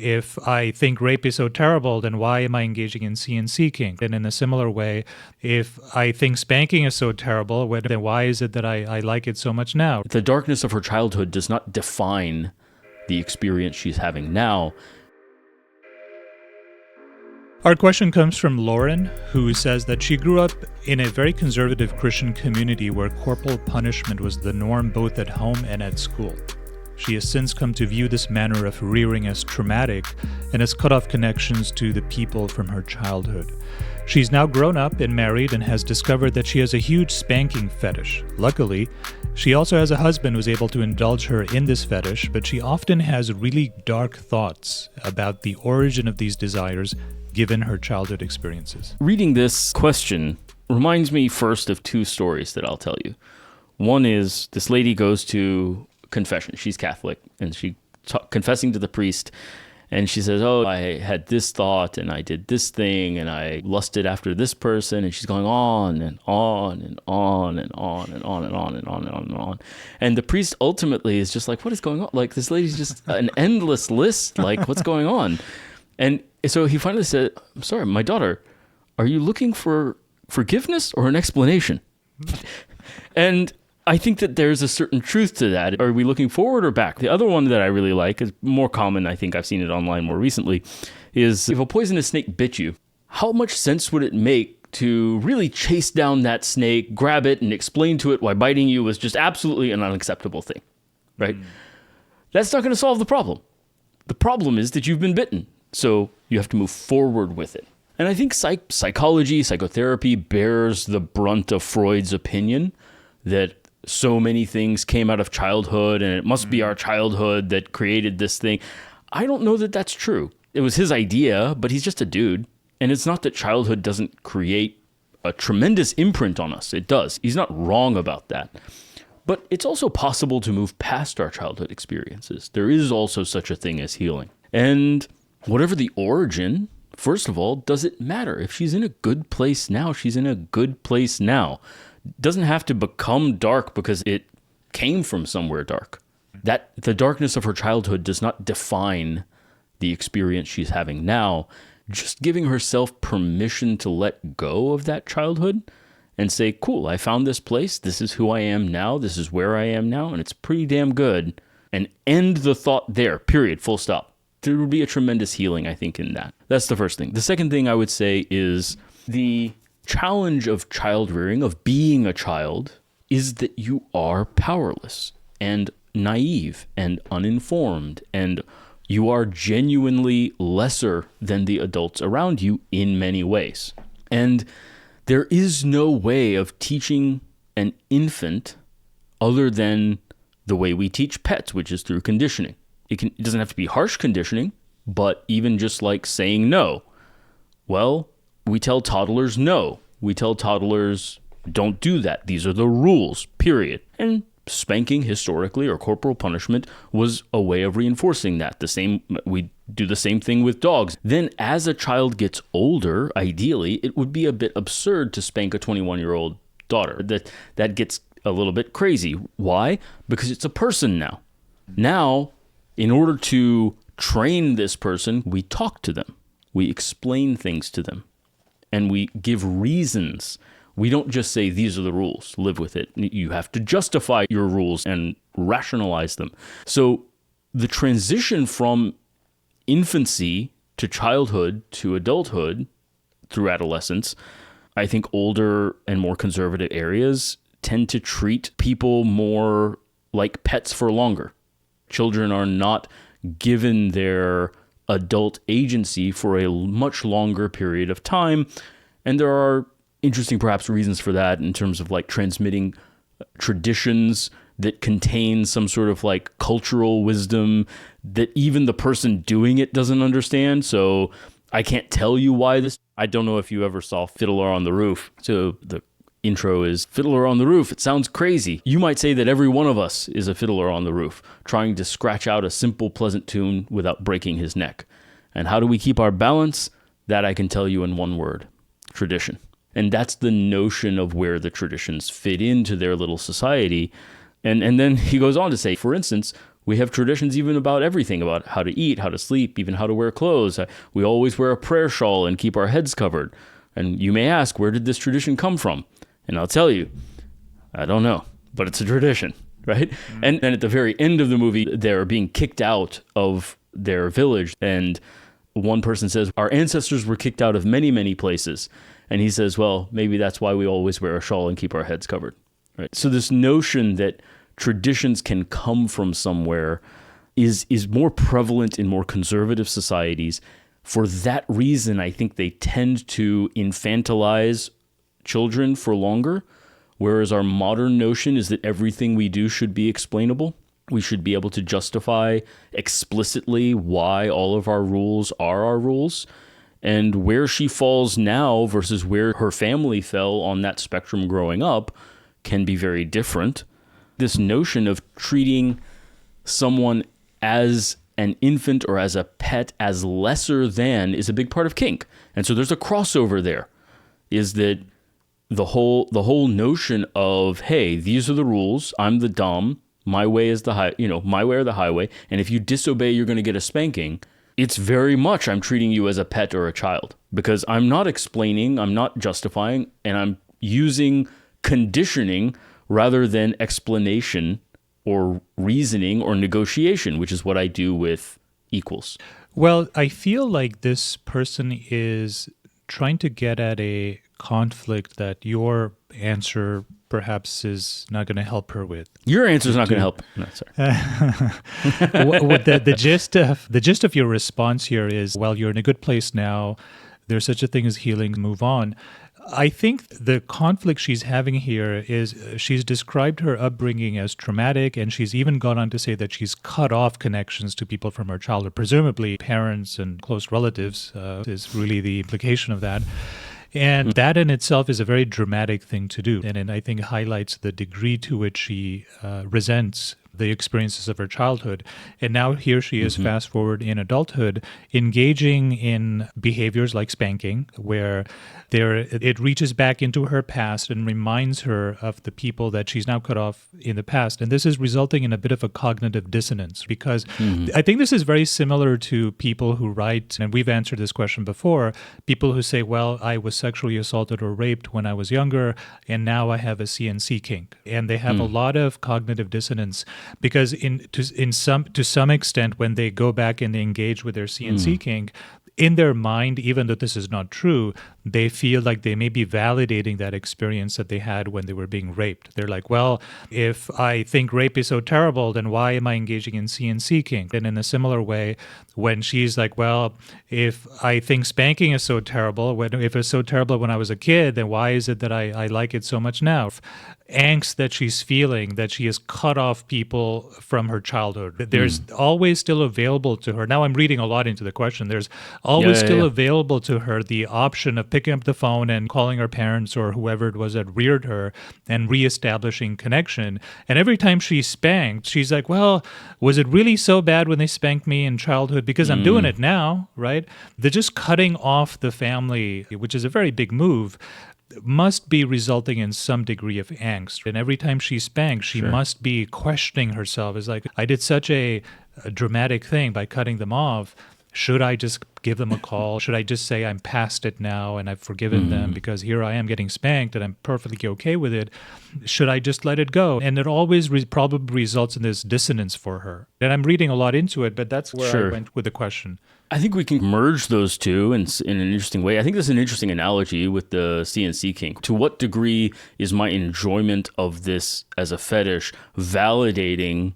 If I think rape is so terrible, then why am I engaging in CNC kink? And in a similar way, if I think spanking is so terrible, then why is it that I like it so much now? The darkness of her childhood does not define the experience she's having now. Our question comes from Lauren, who says that she grew up in a very conservative Christian community where corporal punishment was the norm both at home and at school. She has since come to view this manner of rearing as traumatic and has cut off connections to the people from her childhood. She's now grown up and married and has discovered that she has a huge spanking fetish. Luckily, she also has a husband who's able to indulge her in this fetish, but she often has really dark thoughts about the origin of these desires given her childhood experiences. Reading this question reminds me first of two stories that I'll tell you. One is this lady goes to confession. She's Catholic, and she confessing to the priest, and she says, oh, I had this thought, and I did this thing, and I lusted after this person, and she's going on and on and on and on and on and on and on and on and on. And the priest ultimately is just like, what is going on? Like, this lady's just an endless list. Like, what's going on? And so he finally said, I'm sorry, my daughter, are you looking for forgiveness or an explanation? And I think that there's a certain truth to that. Are we looking forward or back? The other one that I really like is more common. I think I've seen it online more recently, is if a poisonous snake bit you, how much sense would it make to really chase down that snake, grab it, and explain to it why biting you was just absolutely an unacceptable thing, right? That's not going to solve the problem. The problem is that you've been bitten, so you have to move forward with it. And I think psychology, psychotherapy bears the brunt of Freud's opinion that so many things came out of childhood, and it must be our childhood that created this thing. I don't know that that's true. It was his idea, but he's just a dude. And it's not that childhood doesn't create a tremendous imprint on us. It does. He's not wrong about that. But it's also possible to move past our childhood experiences. There is also such a thing as healing. And whatever the origin, first of all, does it matter? If she's in a good place now, she's in a good place now. Doesn't have to become dark because it came from somewhere dark. That the darkness of her childhood does not define the experience she's having now. Just giving herself permission to let go of that childhood and say, cool, I found this place. This is who I am now. This is where I am now. And it's pretty damn good. And end the thought there, period, full stop. There would be a tremendous healing, I think, in that. That's the first thing. The second thing I would say is the challenge of child rearing, of being a child, is that you are powerless and naive and uninformed, and you are genuinely lesser than the adults around you in many ways. And there is no way of teaching an infant other than the way we teach pets, which is through conditioning. It doesn't have to be harsh conditioning, but even just like saying no. Well, we tell toddlers no. We tell toddlers don't do that. These are the rules, period. And spanking historically, or corporal punishment, was a way of reinforcing that. We do the same thing with dogs. Then as a child gets older, ideally, it would be a bit absurd to spank a 21-year-old daughter. That gets a little bit crazy. Why? Because it's a person now. Now, in order to train this person, we talk to them. We explain things to them. And we give reasons. We don't just say, these are the rules, live with it. You have to justify your rules and rationalize them. So the transition from infancy to childhood to adulthood through adolescence, I think older and more conservative areas tend to treat people more like pets for longer. Children are not given their adult agency for a much longer period of time. And there are interesting, perhaps, reasons for that in terms of like transmitting traditions that contain some sort of like cultural wisdom that even the person doing it doesn't understand. So I can't tell you why this. I don't know if you ever saw Fiddler on the Roof. So the intro is Fiddler on the Roof. It sounds crazy. You might say that every one of us is a fiddler on the roof, trying to scratch out a simple, pleasant tune without breaking his neck. And how do we keep our balance? That I can tell you in one word: tradition. And that's the notion of where the traditions fit into their little society. And then he goes on to say, for instance, We have traditions even about everything, about how to eat, how to sleep, even how to wear clothes. We always wear a prayer shawl and keep our heads covered. And you may ask, where did this tradition come from? And I'll tell you, I don't know, but it's a tradition, right? Mm-hmm. And then at the very end of the movie, they're being kicked out of their village. And one person says, our ancestors were kicked out of many, many places. And he says, well, maybe that's why we always wear a shawl and keep our heads covered, right? So this notion that traditions can come from somewhere is more prevalent in more conservative societies. For that reason, I think they tend to infantilize children for longer, whereas our modern notion is that everything we do should be explainable. We should be able to justify explicitly why all of our rules are our rules. And where she falls now versus where her family fell on that spectrum growing up can be very different. This notion of treating someone as an infant or as a pet as lesser than is a big part of kink. And so there's a crossover there, is that the whole notion of, hey, these are the rules, I'm the dom, my way is my way or the highway, and if you disobey, you're going to get a spanking. It's very much I'm treating you as a pet or a child, because I'm not explaining, I'm not justifying, and I'm using conditioning rather than explanation or reasoning or negotiation, which is what I do with equals. Well, I feel like this person is trying to get at a conflict that your answer perhaps is not going to help her with. Your answer is not going to help. No, sorry. The gist of your response here is, well, you're in a good place now. There's such a thing as healing. Move on. I think the conflict she's having here is she's described her upbringing as traumatic, and she's even gone on to say that she's cut off connections to people from her childhood, presumably parents and close relatives is really the implication of that. And that in itself is a very dramatic thing to do. And I think highlights the degree to which she resents the experiences of her childhood. And now here she is, fast forward in adulthood, engaging in behaviors like spanking, where it reaches back into her past and reminds her of the people that she's now cut off in the past. And this is resulting in a bit of a cognitive dissonance, because I think this is very similar to people who write, and we've answered this question before, people who say, well, I was sexually assaulted or raped when I was younger, and now I have a CNC kink. And they have a lot of cognitive dissonance, because to some extent, when they go back and they engage with their CNC kink, in their mind, even though this is not true, they feel like they may be validating that experience that they had when they were being raped. They're like, well, if I think rape is so terrible, then why am I engaging in CNC kink? And in a similar way, when she's like, well, if I think spanking is so terrible, if it's so terrible when I was a kid, then why is it that I like it so much now? Angst that she's feeling, that she has cut off people from her childhood. There's always still available to her. Now I'm reading a lot into the question. There's always available to her the option of picking up the phone and calling her parents or whoever it was that reared her and reestablishing connection. And every time she's spanked, she's like, well, was it really so bad when they spanked me in childhood? Because I'm doing it now, right? They're just cutting off the family, which is a very big move, must be resulting in some degree of angst. And every time she's spanked, she must be questioning herself. It's like, I did such a dramatic thing by cutting them off. Should I just give them a call? Should I just say I'm past it now and I've forgiven them because here I am getting spanked and I'm perfectly okay with it? Should I just let it go? And it always probably results in this dissonance for her. And I'm reading a lot into it, but that's where I went with the question. I think we can merge those two in an interesting way. I think there's an interesting analogy with the CNC kink. To what degree is my enjoyment of this as a fetish validating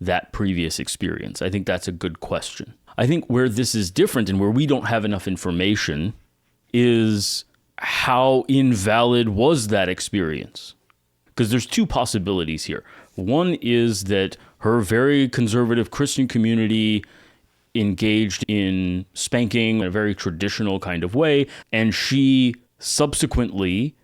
that previous experience? I think that's a good question. I think where this is different and where we don't have enough information is how invalid was that experience? Because there's two possibilities here. One is that her very conservative Christian community engaged in spanking in a very traditional kind of way, and she subsequently,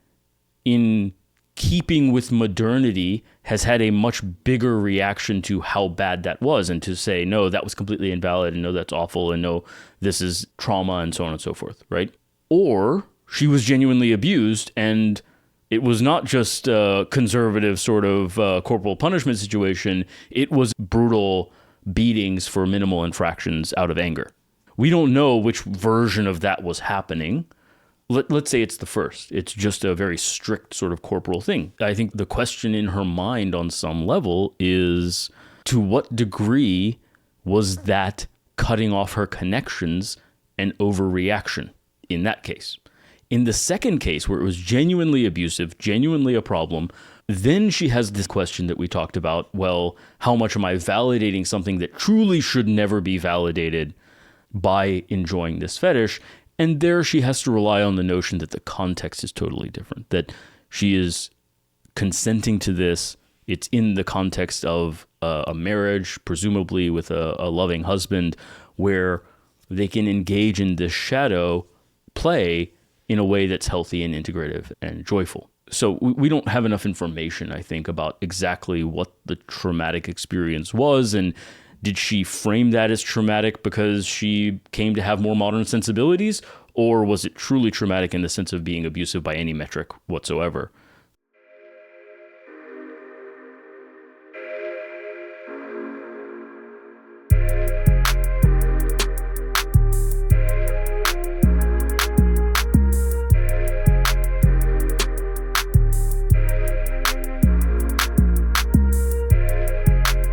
in keeping with modernity, has had a much bigger reaction to how bad that was, and to say, no, that was completely invalid, and no, that's awful, and no, this is trauma, and so on and so forth, right? Or she was genuinely abused, and It was not just a conservative sort of corporal punishment situation. It was brutal beatings for minimal infractions out of anger. We don't know which version of that was happening. Let's say it's the first. It's just a very strict sort of corporal thing. I think the question in her mind on some level is, to what degree was that cutting off her connections an overreaction in that case? In the second case, where it was genuinely abusive, genuinely a problem, then she has this question that we talked about. Well, how much am I validating something that truly should never be validated by enjoying this fetish? And there she has to rely on the notion that the context is totally different, that she is consenting to this. It's in the context of a marriage, presumably with a loving husband, where they can engage in this shadow play in a way that's healthy and integrative and joyful. So we don't have enough information, I think, about exactly what the traumatic experience was, and did she frame that as traumatic because she came to have more modern sensibilities, or was it truly traumatic in the sense of being abusive by any metric whatsoever?